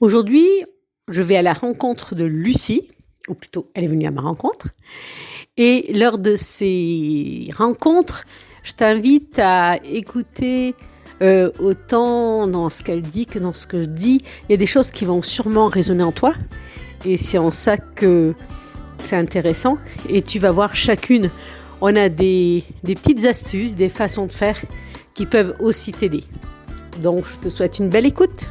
Aujourd'hui, je vais à la rencontre de Lucie, ou plutôt, elle est venue à ma rencontre. Et lors de ces rencontres, je t'invite à écouter autant dans ce qu'elle dit que dans ce que je dis. Il y a des choses qui vont sûrement résonner en toi. Et c'est en ça que c'est intéressant. Et tu vas voir chacune, on a des petites astuces, des façons de faire qui peuvent aussi t'aider. Donc, je te souhaite une belle écoute.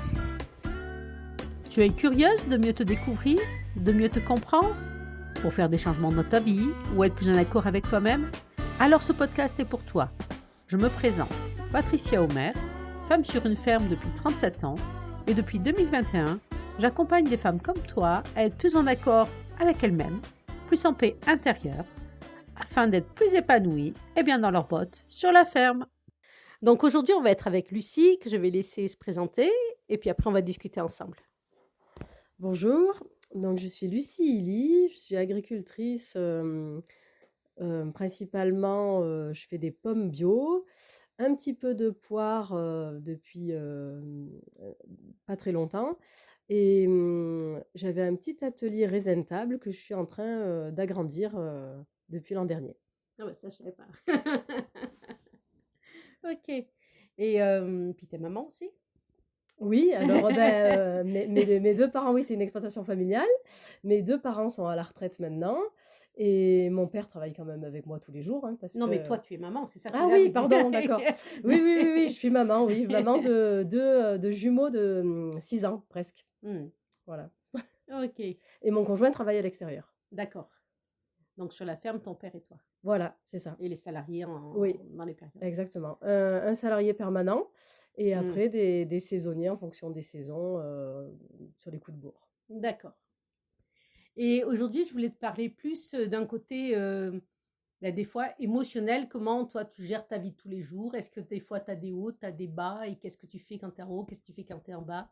Tu es curieuse de mieux te découvrir, de mieux te comprendre, pour faire des changements dans ta vie ou être plus en accord avec toi-même? Alors ce podcast est pour toi. Je me présente, Patricia Omer, femme sur une ferme depuis 37 ans et depuis 2021, j'accompagne des femmes comme toi à être plus en accord avec elles-mêmes, plus en paix intérieure, afin d'être plus épanouies et bien dans leurs bottes sur la ferme. Donc aujourd'hui, on va être avec Lucie, que je vais laisser se présenter, et puis après on va discuter ensemble. Bonjour, donc je suis Lucie Illy, je suis agricultrice, principalement je fais des pommes bio, un petit peu de poire depuis pas très longtemps et j'avais un petit atelier raisentable que je suis en train d'agrandir depuis l'an dernier. Ah ouais, ça je savais pas. Ok. Et puis t'es maman aussi? Oui, alors mes deux parents, oui, c'est une exploitation familiale. Mes deux parents sont à la retraite maintenant et mon père travaille quand même avec moi tous les jours, hein, parce Non, mais que... toi, tu es maman, c'est ça Ah qu'on a oui, vu. pardon, d'accord. Oui, oui, oui, oui, je suis maman, oui, maman de jumeaux de 6 ans presque. Hmm. Voilà. Ok, Et mon conjoint travaille à l'extérieur. d'accord. Donc sur la ferme, ton père et toi. Voilà, c'est ça. Et les salariés Oui, dans les périodes. exactement. Un salarié permanent et Hmm. après des saisonniers en fonction des saisons sur les coups de bourre. D'accord. Et aujourd'hui, je voulais te parler plus d'un côté, des fois émotionnel. Comment toi, tu gères ta vie de tous les jours? Est-ce que des fois, tu as des hauts, tu as des bas? Et qu'est-ce que tu fais quand tu es en haut? Qu'est-ce que tu fais quand tu es en bas?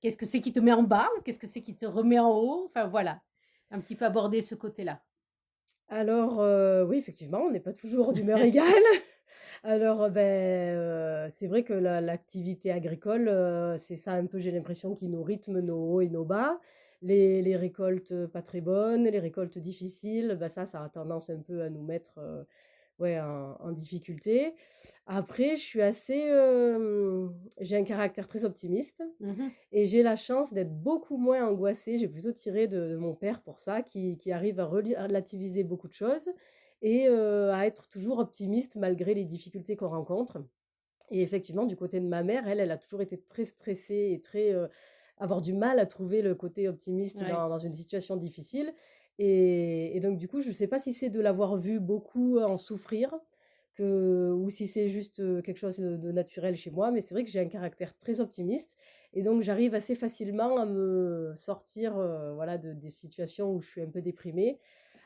Qu'est-ce que c'est qui te met en bas? Ou qu'est-ce que c'est qui te remet en haut? Enfin, voilà. Un petit peu aborder ce côté-là. Alors, oui, effectivement, on n'est pas toujours d'humeur égale. Alors, c'est vrai que l'activité agricole, c'est ça un peu, j'ai l'impression, qui nous rythme nos hauts et nos bas. Les récoltes, pas très bonnes, les récoltes difficiles, ça a tendance un peu à nous mettre, ouais, en difficulté. Après, je suis assez, j'ai un caractère très optimiste Mhm. et j'ai la chance d'être beaucoup moins angoissée. J'ai plutôt tiré de mon père pour ça, qui arrive à relativiser beaucoup de choses et à être toujours optimiste malgré les difficultés qu'on rencontre. Et effectivement, du côté de ma mère, elle a toujours été très stressée et très, avoir du mal à trouver le côté optimiste Ouais. dans une situation difficile. Et donc, du coup, je ne sais pas si c'est de l'avoir vu beaucoup en souffrir ou si c'est juste quelque chose de naturel chez moi, mais c'est vrai que j'ai un caractère très optimiste. Et donc, j'arrive assez facilement à me sortir voilà, des situations où je suis un peu déprimée.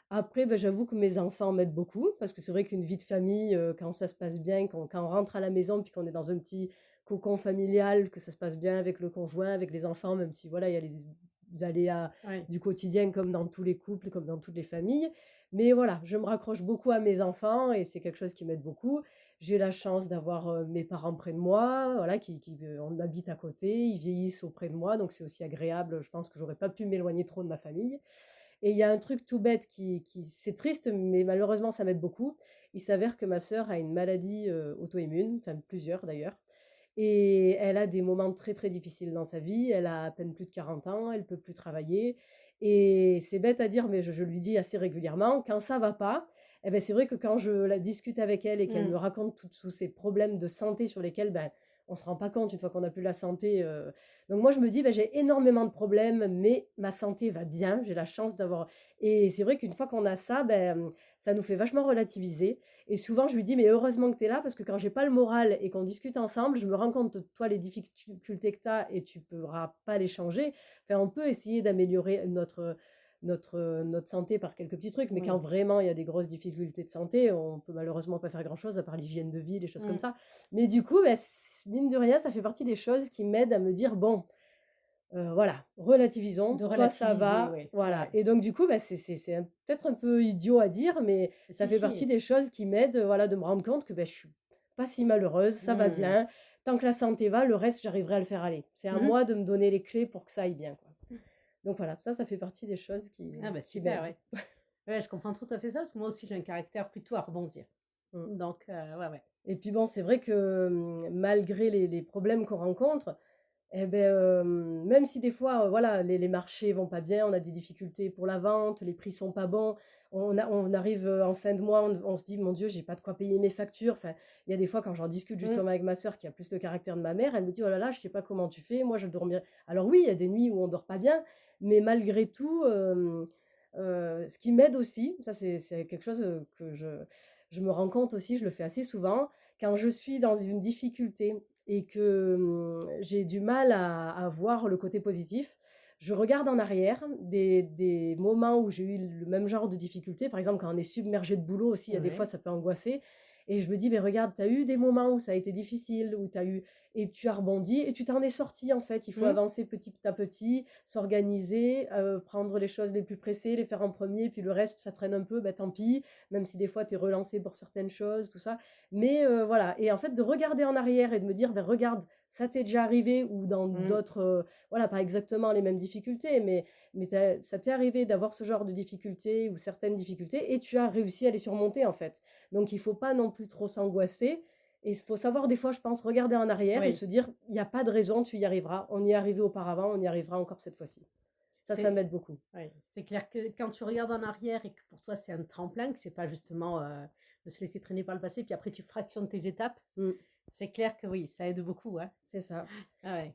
Après, j'avoue que mes enfants m'aident beaucoup parce que c'est vrai qu'une vie de famille, quand ça se passe bien, quand on rentre à la maison puis qu'on est dans un petit cocon familial, que ça se passe bien avec le conjoint, avec les enfants, même si voilà, il y a les aléas Ouais. du quotidien comme dans tous les couples, comme dans toutes les familles. Mais voilà, je me raccroche beaucoup à mes enfants et c'est quelque chose qui m'aide beaucoup. J'ai la chance d'avoir mes parents près de moi, voilà, on habite à côté, ils vieillissent auprès de moi, donc c'est aussi agréable. Je pense que j'aurais pas pu m'éloigner trop de ma famille. Et il y a un truc tout bête c'est triste, mais malheureusement, ça m'aide beaucoup. Il s'avère que ma sœur a une maladie auto-immune, enfin plusieurs d'ailleurs. Et elle a des moments très très difficiles dans sa vie. Elle a à peine plus de 40 ans, elle peut plus travailler. Et c'est bête à dire, mais je lui dis assez régulièrement, quand ça va pas, eh ben, c'est vrai que quand je la discute avec elle et qu'elle Mm. me raconte tous ces problèmes de santé sur lesquels on ne se rend pas compte une fois qu'on n'a plus la santé. Donc moi, je me dis, j'ai énormément de problèmes, mais ma santé va bien. J'ai la chance d'avoir... Et c'est vrai qu'une fois qu'on a ça, ça nous fait vachement relativiser. Et souvent, je lui dis, mais heureusement que tu es là, parce que quand j'ai pas le moral et qu'on discute ensemble, je me rends compte, toi, les difficultés que tu as et tu ne pourras pas les changer. Enfin, on peut essayer d'améliorer notre santé par quelques petits trucs, mais quand Oui. vraiment il y a des grosses difficultés de santé, on peut malheureusement pas faire grand-chose à part l'hygiène de vie, des choses comme Mm. ça. Mais du coup, mine de rien, ça fait partie des choses qui m'aident à me dire, bon, voilà, relativisons, De toi ça relativiser, va, oui. voilà. Ouais. Et donc du coup, c'est peut-être un peu idiot à dire, mais ça Si, fait partie si. des choses qui m'aident, voilà, de me rendre compte que je suis pas si malheureuse, ça va Mm. bien. tant que la santé va, le reste, j'arriverai à le faire aller. C'est à Mmh. moi de me donner les clés pour que ça aille bien, quoi. Donc voilà, ça fait partie des choses Ah bah, qui super, m'aident. ouais. Ouais, je comprends tout à fait ça, parce que moi aussi j'ai un caractère plutôt à rebondir. Mmh. Donc ouais, ouais. Et puis bon, c'est vrai que, malgré les problèmes qu'on rencontre, et beh, même si des fois, voilà, les marchés vont pas bien, on a des difficultés pour la vente, les prix sont pas bons, on arrive, en fin de mois, on se dit: «Mon Dieu, j'ai pas de quoi payer mes factures». Enfin, il y a des fois quand j'en discute Mmh. justement avec ma sœur qui a plus le caractère de ma mère, elle me dit: «Oh là là, je sais pas comment tu fais, moi je dormirais». Alors oui, il y a des nuits où on dort pas bien, mais malgré tout, ce qui m'aide aussi, ça c'est quelque chose, que je me rends compte aussi, je le fais assez souvent, quand je suis dans une difficulté et que, j'ai du mal à voir le côté positif, je regarde en arrière des moments où j'ai eu le même genre de difficulté. Par exemple, quand on est submergé de boulot aussi, il y a des fois Ouais. ça peut angoisser et je me dis: «Beh, regarde, tu as eu des moments où ça a été difficile, où tu as eu et tu as rebondi et tu t'en es sorti en fait». Il faut Mmh. avancer petit à petit, s'organiser, prendre les choses les plus pressées, les faire en premier, puis le reste ça traîne un peu, bah, tant pis, même si des fois tu es relancé pour certaines choses, tout ça. Mais voilà et en fait de regarder en arrière et de me dire: «Beh, regarde, ça t'est déjà arrivé» ou dans Mmh. d'autres, voilà, pas exactement les mêmes difficultés, mais ça t'est arrivé d'avoir ce genre de difficultés ou certaines difficultés et tu as réussi à les surmonter, en fait. Donc il faut pas non plus trop s'angoisser et il faut savoir des fois, je pense, regarder en arrière et Oui. se dire: «Il y a pas de raison, tu y arriveras. On y est arrivé auparavant, on y arrivera encore cette fois-ci». Ça C'est m'aide beaucoup. Ouais, c'est clair que quand tu regardes en arrière et que pour toi c'est un tremplin, que c'est pas justement, de se laisser traîner par le passé, puis après tu fractionnes tes étapes, Mmh, c'est clair que oui, ça aide beaucoup, hein. c'est ça. Ah ouais.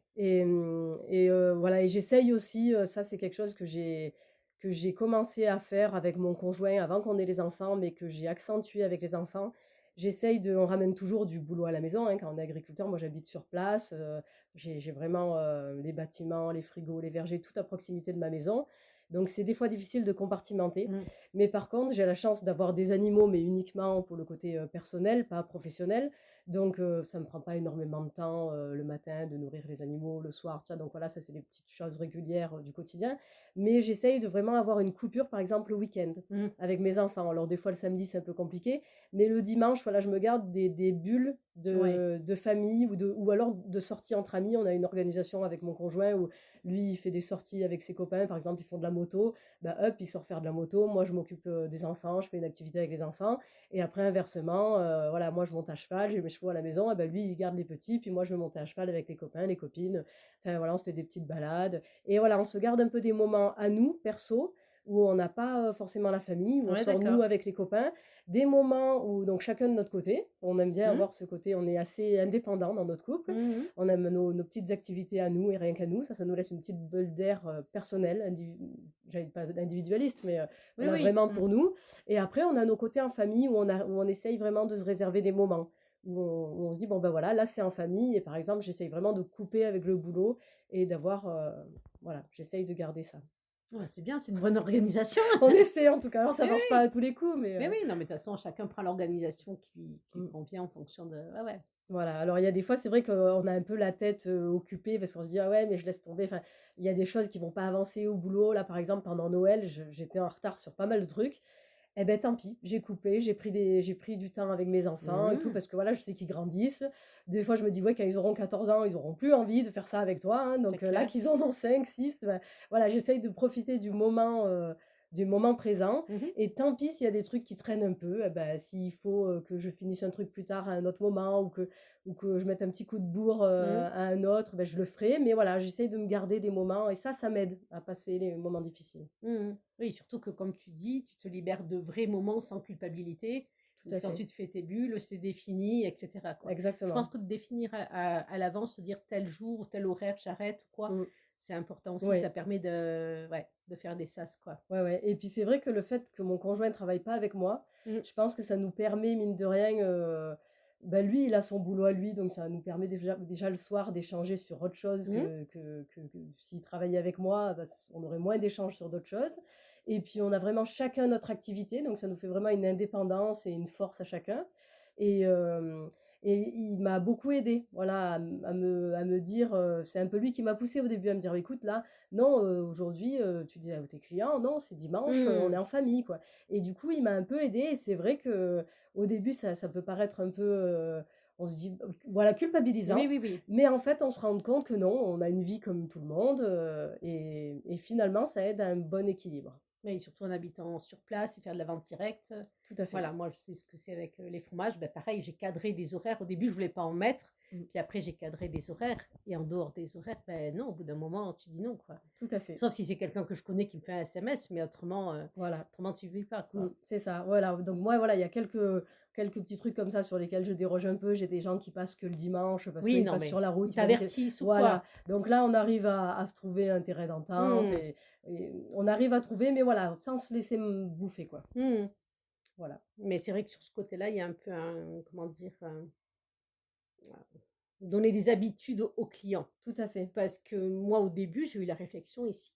Voilà et j'essaye aussi, ça c'est quelque chose que j'ai commencé à faire avec mon conjoint avant qu'on ait les enfants, mais que j'ai accentué avec les enfants. J'essaye de On ramène toujours du boulot à la maison, hein, quand on est agriculteur. Moi, j'habite sur place, j'ai vraiment, les bâtiments, les frigos, les vergers, tout à proximité de ma maison. Donc c'est des fois difficile de compartimenter. Mmh. Mais par contre, j'ai la chance d'avoir des animaux, mais uniquement pour le côté, personnel, pas professionnel. Donc ça me prend pas énormément de temps, le matin de nourrir les animaux, le soir, tu vois? Donc voilà, ça c'est des petites choses régulières, du quotidien. Mais j'essaye de vraiment avoir une coupure, par exemple, le week-end Mmh. avec mes enfants. Alors des fois le samedi, c'est un peu compliqué, mais le dimanche, voilà, je me garde des bulles Ouais. de famille ou alors de sorties entre amis. On a une organisation avec mon conjoint où lui, il fait des sorties avec ses copains. Par exemple, ils font de la moto, bah, hop, il sort faire de la moto. Moi, je m'occupe, des enfants, je fais une activité avec les enfants et après inversement, voilà, moi je monte à cheval, j'ai mes chevaux à la maison et bah, lui il garde les petits, puis moi je vais monter à cheval avec les copains, les copines. Enfin voilà, on se fait des petites balades et voilà, on se garde un peu des moments à nous, perso, où on n'a pas, forcément la famille, où on Ouais, sort nous d'accord. avec les copains. Des moments où donc chacun de notre côté, on aime bien Mmh. avoir ce côté, on est assez indépendants dans notre couple. Mmh mh. On aime nos petites activités à nous et rien qu'à nous, ça nous laisse une petite bulle d'air, personnelle, j'allais pas individualiste, mais, Oui, voilà, oui. vraiment Mmh. pour nous et après, on a nos côtés en famille où on essaye vraiment de se réserver des moments, où on se dit: «Bon, ben, voilà, là, c'est en famille» et par exemple, j'essaye vraiment de couper avec le boulot et d'avoir, voilà, j'essaye de garder ça. Ouais, c'est bien, c'est une bonne organisation. On essaie en tout cas, alors ça Oui, marche pas oui. à tous les coups, mais Mais oui, non, mais de toute façon, chacun prend l'organisation qui lui mmh, convient en fonction de ouais, ouais. voilà. Alors il y a des fois, c'est vrai qu'on a un peu la tête, occupée parce qu'on se dit: «Ah ouais, mais je laisse tomber». Enfin, il y a des choses qui vont pas avancer au boulot. Là, par exemple, pendant Noël, j'étais en retard sur pas mal de trucs. Eh beh, tant pis, j'ai coupé, j'ai pris du temps avec mes enfants et tout Mmh. parce que voilà, je sais qu'ils grandissent. Des fois, je me dis: «Ouais, quand ils auront 14 ans, ils auront plus envie de faire ça avec toi, hein». C'est Donc là clair. qu'ils en ont 5, 6, bah, voilà, j'essaye de profiter du moment présent Mmh mh. et tant pis s'il y a des trucs qui traînent un peu, eh bah, s'il faut, que je finisse un truc plus tard à un autre moment ou que je mette un petit coup de bourre, Mmh. à un autre, bah, je le ferai. Mais voilà, j'essaye de me garder des moments et ça m'aide à passer les moments difficiles. Mmh. Oui, surtout que comme tu dis, tu te libères de vrais moments sans culpabilité. Tout Donc à quand fait, tu te fais tes bulles, c'est défini et cetera, quoi. Je pense exactement. que de définir à l'avance, se dire tel jour ou tel horaire j'arrête ou quoi, Mmh. c'est important aussi. Ça Ouais. permet de ouais, de faire des sas, quoi. Ouais, ouais et puis c'est vrai que le fait que mon conjoint ne travaille pas avec moi, Mmh. je pense que ça nous permet mine de rien, bah, lui, il a son boulot à lui, donc ça nous permet déjà le soir d'échanger sur autre chose Mmh. que s'il travaillait avec moi, bah, on aurait moins d'échanges sur d'autres choses et puis on a vraiment chacun notre activité, donc ça nous fait vraiment une indépendance et une force à chacun et hem et il m'a beaucoup aidée, voilà, à me dire, c'est un peu lui qui m'a poussée au début à me dire: «Écoute là, non, aujourd'hui, tu dis à tes clients: «Non, c'est dimanche, on est Mmh. en famille», quoi et du coup, il m'a un peu aidée et c'est vrai qu'au début, ça peut paraître un peu, on se dit, voilà, culpabilisant. Oui, oui, oui. Mais en fait, on se rend compte que non, on a une vie comme tout le monde et finalement, ça aide à un bon équilibre. Oui, surtout en habitant sur place et faire de la vente directe. Tout à fait. Voilà, moi, je sais ce que c'est avec les fromages. Ben, pareil, j'ai cadré des horaires. Au début, je voulais pas en mettre. Mm. Puis après, j'ai cadré des horaires. Et en dehors des horaires, ben non, au bout d'un moment, tu dis non, quoi. Tout à fait. Sauf si c'est quelqu'un que je connais qui me fait un SMS, mais autrement, Voilà. autrement tu ne vis pas, quoi. C'est ça, voilà. Donc moi, voilà, il y a quelques petits trucs comme ça sur lesquels je déroge un peu. J'ai des gens qui passent que le dimanche parce Oui, qu'ils non, passent mais sur la route. ils t'avertissent ou Voilà. quoi. Donc là, on arrive à se trouver un terrain d'entente Hmm. et on arrive à trouver, mais voilà, sans se laisser bouffer, quoi. Hmm. Voilà. Mais c'est vrai que sur ce côté-là, il y a un peu comment dire, donner des habitudes aux clients. Tout à fait. Parce que moi, au début, j'ai eu la réflexion ici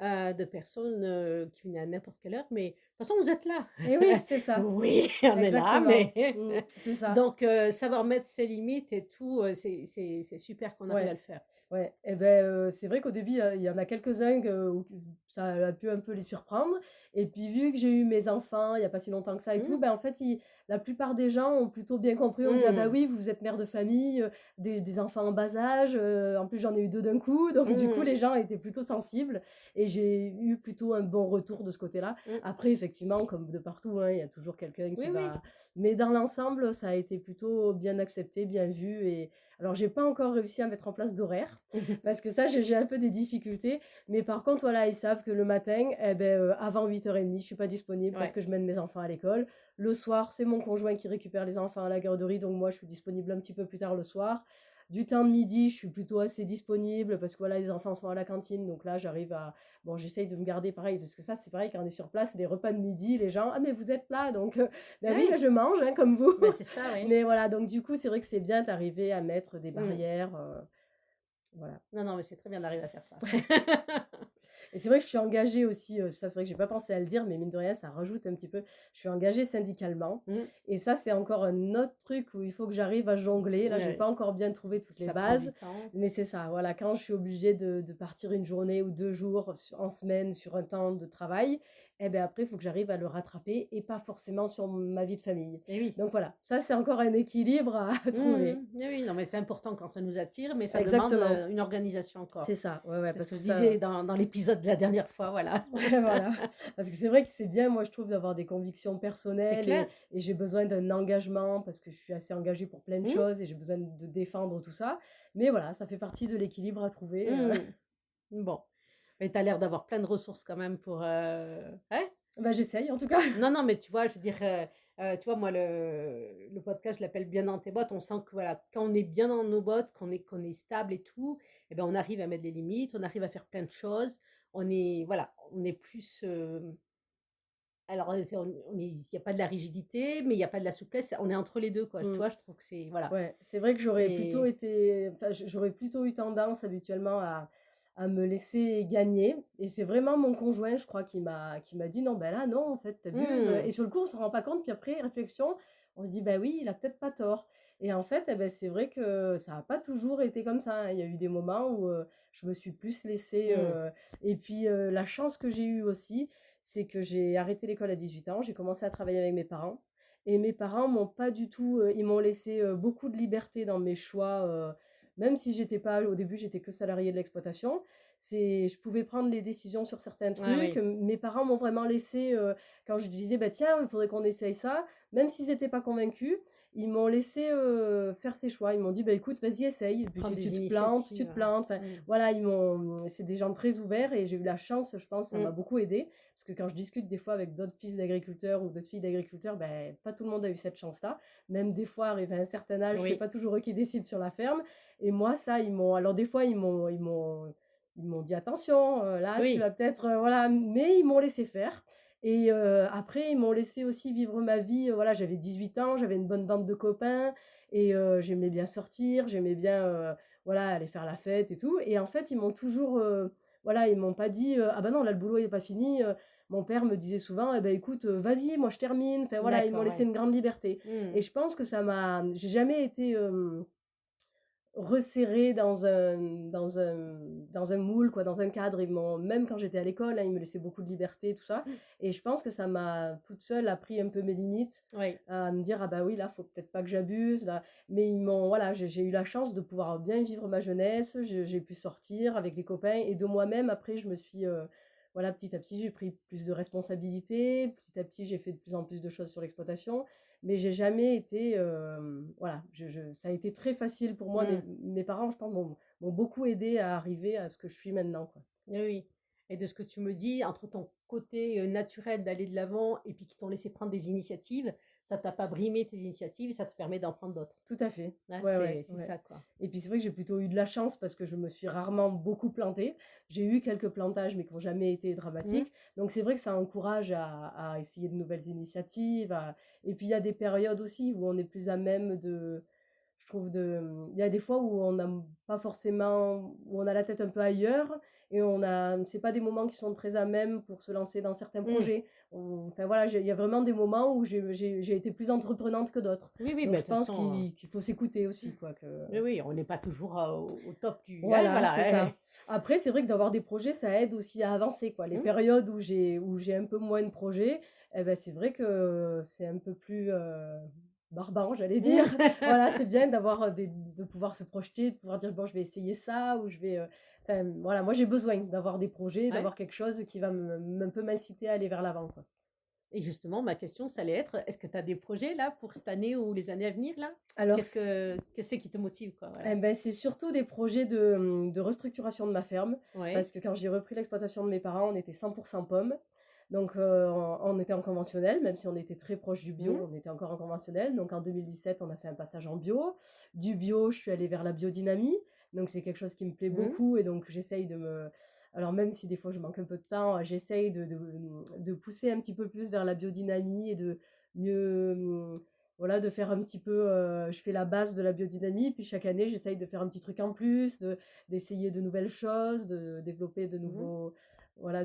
de personnes qui venaient à n'importe quelle heure, mais de toute façon, vous êtes là. Et oui, c'est ça. Oui, on est là, Exactement. mais C'est ça. donc savoir mettre ses limites et tout, c'est super qu'on arrive Ouais. à le faire. Ouais, et ben, c'est vrai qu'au début, il y en a quelques-uns où ça a pu un peu les surprendre et puis vu que j'ai eu mes enfants il y a pas si longtemps que ça et tout, Mmh. ben, en fait, la plupart des gens ont plutôt bien compris. On me dit: «Ah bah, Mmh. oui, vous êtes mère de famille, des enfants en bas âge», en plus j'en ai eu 2 d'un coup, donc du coup Mmh. les gens étaient plutôt sensibles et j'ai eu plutôt un bon retour de ce côté-là. Mmh. Après effectivement, comme de partout, hein, il y a toujours quelqu'un qui Oui, oui. va mais dans l'ensemble, ça a été plutôt bien accepté, bien vu et alors j'ai pas encore réussi à mettre en place d'horaire parce que ça, j'ai un peu des difficultés. Mais par contre, voilà, ils savent que le matin, eh ben, avant 8h30, je suis pas disponible parce Ouais. que je mène mes enfants à l'école. Le soir, c'est mon conjoint qui récupère les enfants à la garderie, donc moi, je suis disponible un petit peu plus tard le soir. Du temps de midi, je suis plutôt assez disponible parce que voilà, les enfants sont à la cantine, donc là, j'arrive à... Bon, j'essaye de me garder pareil, parce que ça, c'est pareil, quand on est sur place, les repas de midi, les gens, ah, mais vous êtes là, donc, ben oui, Ouais. mais je mange, hein, comme vous. Ben, c'est ça, oui. Mais voilà, donc du coup, c'est vrai que c'est bien d'arriver à mettre des Mmh. barrières, voilà. Non, non, mais c'est très bien d'arriver à faire ça. Et c'est vrai que je suis engagée aussi, ça c'est vrai que j'ai pas pensé à le dire, mais mine de rien, ça rajoute un petit peu. Je suis engagée syndicalement Mmh. et ça, c'est encore un autre truc où il faut que j'arrive à jongler. Là, j'ai Ouais. pas encore bien trouvé toutes les Ça prend bases, du temps. mais c'est ça, voilà, quand je suis obligée de partir une journée ou 2 jours en semaine sur un temps de travail, et ben après, il faut que j'arrive à le rattraper et pas forcément sur ma vie de famille. Et oui. Donc voilà, ça, c'est encore un équilibre à trouver. Oui, oui, non, mais c'est important quand ça nous attire, mais ça demande Exactement. une organisation encore. C'est ça, ouais, C'est parce ce que que je ça disais dans l'épisode de la dernière fois, voilà. ouais, voilà. Parce que c'est vrai que c'est bien, moi, je trouve, d'avoir des convictions C'est personnelles clair. et j'ai besoin d'un engagement parce que je suis assez engagée pour plein de Mmh. choses et j'ai besoin de défendre tout ça. Mais voilà, ça fait partie de l'équilibre à trouver. Bon, mais tu as l'air d'avoir plein de ressources quand même pour, ouais? Bah, j'essaye en tout cas. Non, non, mais tu vois, je veux dire, tu vois, moi, le podcast, je l'appelle «Bien dans tes bottes». On sent que, voilà, quand on est bien dans nos bottes, qu'on est stable et tout, et ben, on arrive à mettre des limites, on arrive à faire plein de choses. On est voilà, on est plus, alors, c'est on est il y a pas de la rigidité, mais il y a pas de la souplesse. On est entre les 2 quoi. Tu Mmh. vois, je trouve que c'est voilà Ouais, c'est vrai que j'aurais plutôt et été enfin, j'aurais plutôt eu tendance habituellement à me laisser gagner et c'est vraiment mon conjoint, je crois, qui m'a dit: «Non, ben là, non, en fait, tu abuses», mmh, et sur le coup, on se rend pas compte, puis après réflexion, on se dit: «Bah oui, il a peut-être pas tort», et en fait, eh beh, c'est vrai que ça a pas toujours été comme ça, hein. Il y a eu des moments où, je me suis plus laissée, mmh, et puis, la chance que j'ai eue aussi, c'est que j'ai arrêté l'école à 18 ans, j'ai commencé à travailler avec mes parents et mes parents m'ont pas du tout, ils m'ont laissé, beaucoup de liberté dans mes choix, même si j'étais pas au début, j'étais que salariée de l'exploitation. Je pouvais prendre les décisions sur certains ah trucs. oui, Mes parents m'ont vraiment laissé, quand je disais: «Bah, tiens, il faudrait qu'on essaye ça», même s'ils étaient pas convaincus, ils m'ont laissé, faire ces choix. Ils m'ont dit: «Bah, écoute, vas-y, essaye et puis prendre si tu des te plantes, tu initiatives, te plantes». Enfin, mmh, voilà, c'est des gens très ouverts et j'ai eu la chance, je pense, ça m'a mmh, beaucoup aidée. Parce que quand je discute des fois avec d'autres fils d'agriculteurs ou d'autres filles d'agriculteurs, ben, pas tout le monde a eu cette chance-là. Même des fois, arrivé à un certain âge, c'est oui, pas toujours eux qui décident sur la ferme. Et moi, ça, alors des fois, ils m'ont dit: «Attention, là, tu oui, vas peut-être, voilà», mais ils m'ont laissé faire. Et après, ils m'ont laissé aussi vivre ma vie, voilà, j'avais 18 ans, j'avais une bonne bande de copains et j'aimais bien sortir, j'aimais bien, voilà, aller faire la fête et tout. Et en fait, ils m'ont toujours, voilà, ils m'ont pas dit, «Ah bah non, là, le boulot il est pas fini», mon père me disait souvent: «Eh ben écoute, vas-y, moi je termine». Enfin voilà, ils m'ont d'accord, laissé ouais, une grande liberté mmh, et je pense que j'ai jamais été, resserrés dans un moule, quoi, dans un cadre. Même quand j'étais à l'école, hein, ils me laissaient beaucoup de liberté, tout ça. Et je pense que ça m'a toute seule appris un peu mes limites, Oui. à me dire: «Ah bah oui, là, faut peut-être pas que j'abuse, là». Mais voilà, j'ai eu la chance de pouvoir bien vivre ma jeunesse. J'ai pu sortir avec les copains et de moi-même après je me suis, voilà, petit à petit, j'ai pris plus de responsabilités. Petit à petit, j'ai fait de plus en plus de choses sur l'exploitation. Mais j'ai jamais été, voilà, ça a été très facile pour moi. Mmh. Mes parents, je pense, m'ont beaucoup aidée à arriver à ce que je suis maintenant, quoi. Oui, oui. Et de ce que tu me dis, entre ton côté, naturel d'aller de l'avant et puis qui t'ont laissé prendre des initiatives, ça t'a pas brimé tes initiatives et ça te permet d'en prendre d'autres. Tout à fait. Ouais, Ouais, ouais, c'est ouais. ça, quoi. Et puis c'est vrai que j'ai plutôt eu de la chance parce que je me suis rarement beaucoup plantée. J'ai eu quelques plantages, mais qui n'ont jamais été Mmh. dramatiques. Donc c'est vrai que ça encourage à essayer de nouvelles initiatives. Et puis il y a des périodes aussi où on est plus à même de, je trouve, il y a des fois où on n'a pas forcément, où on a la tête un peu ailleurs et c'est pas des moments qui sont très à même pour se lancer dans certains Mmh. projets. Enfin voilà, il y a vraiment des moments où j'ai été plus entreprenante que d'autres. Oui, oui, Donc mais de je toute pense façon, qu'il faut s'écouter aussi, quoi. oui, oui, on n'est pas toujours, au top du hein, Voilà, voilà, c'est ouais, ça. Après, c'est vrai que d'avoir des projets, ça aide aussi à avancer, quoi. Les ouais. Mmh. périodes où j'ai un peu moins de projets, eh ben, c'est vrai que c'est un peu plus, barbant, j'allais dire. Voilà, c'est bien d'avoir, de pouvoir se projeter, de pouvoir dire: «Bon, je vais essayer ça» ou je vais, enfin, voilà, moi, j'ai besoin d'avoir des projets, Ouais. d'avoir quelque chose qui va un peu m'inciter à aller vers l'avant, quoi. Et justement, ma question, ça allait être, est-ce que tu as des projets là pour cette année ou les années à venir là? Alors Qu'est-ce que c'est qui te motive, quoi? eh Voilà. ben, c'est surtout des projets de restructuration de ma ferme, Ouais. parce que quand j'ai repris l'exploitation de mes parents, on était 100 pommes. Donc, on était en conventionnel, même si on était très proche du bio, Mmh. on était encore en conventionnel. Donc en 2017, on a fait un passage en bio. Du bio, je suis allée vers la biodynamie, donc c'est quelque chose qui me plaît Mmh. beaucoup et donc j'essaye de me alors même si des fois je manque un peu de temps, j'essaye de pousser un petit peu plus vers la biodynamie et de mieux, voilà, de faire un petit peu, je fais la base de la biodynamie, puis chaque année, j'essaye de faire un petit truc en plus, d'essayer de nouvelles choses, de développer de Mmh. nouveaux, voilà,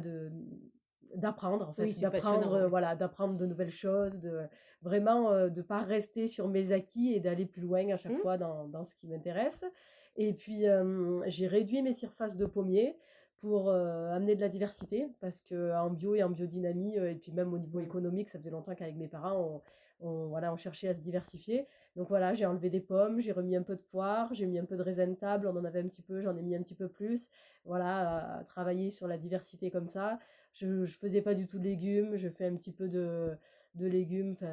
d'apprendre en Oui, fait, c'est passionnant, ouais. voilà, d'apprendre de nouvelles choses, de vraiment, de pas rester sur mes acquis et d'aller plus loin à chaque Mmh. fois dans ce qui m'intéresse. Et puis, j'ai réduit mes surfaces de pommiers pour, amener de la diversité parce qu'en bio et en biodynamie, et puis même au niveau Mmh. économique, ça faisait longtemps qu'avec mes parents, voilà, on cherchait à se diversifier. Donc voilà, j'ai enlevé des pommes, j'ai remis un peu de poire, j'ai mis un peu de raisin de table, on en avait un petit peu, j'en ai mis un petit peu plus. Voilà, à travailler sur la diversité comme ça. Je faisais pas du tout de légumes, je fais un petit peu de légumes, enfin,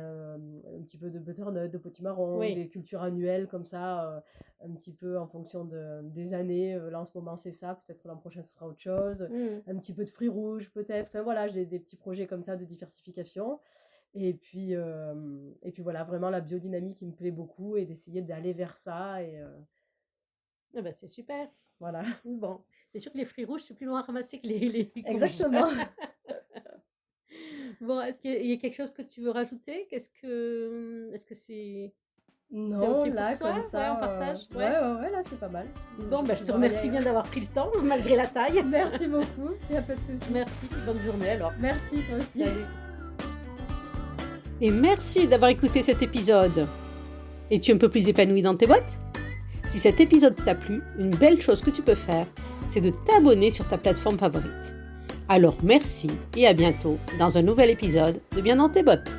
un petit peu de butternut, de potimarron, Oui. des cultures annuelles comme ça, un petit peu en fonction des années. Là, en ce moment, c'est ça, peut-être l'an prochain, ce sera autre chose. Mmh. Un petit peu de fruits rouges, peut-être. Enfin, voilà, j'ai des petits projets comme ça de diversification. Et puis voilà, vraiment la biodynamie qui me plaît beaucoup et d'essayer d'aller vers ça et Ah bah, c'est super. voilà. Bon, c'est sûr que les fruits rouges, c'est plus loin à ramasser que les courges. Exactement. Bon, est-ce qu'il y a quelque chose que tu veux rajouter? Est-ce que c'est Non, OK pour là, toi? comme Ouais, on ça, partage? ouais, Ouais? ouais, ouais, là, c'est pas mal. Bon, bah, je Je te vois remercie rien. bien d'avoir pris le temps malgré la taille. Merci beaucoup, il y a pas de souci. Merci, puis bonne journée alors. Merci, toi aussi. Salut. Et merci d'avoir écouté cet épisode. Es-tu un peu plus épanoui dans tes bottes? Si cet épisode t'a plu, une belle chose que tu peux faire, c'est de t'abonner sur ta plateforme favorite. Alors merci et à bientôt dans un nouvel épisode de Bien dans tes bottes.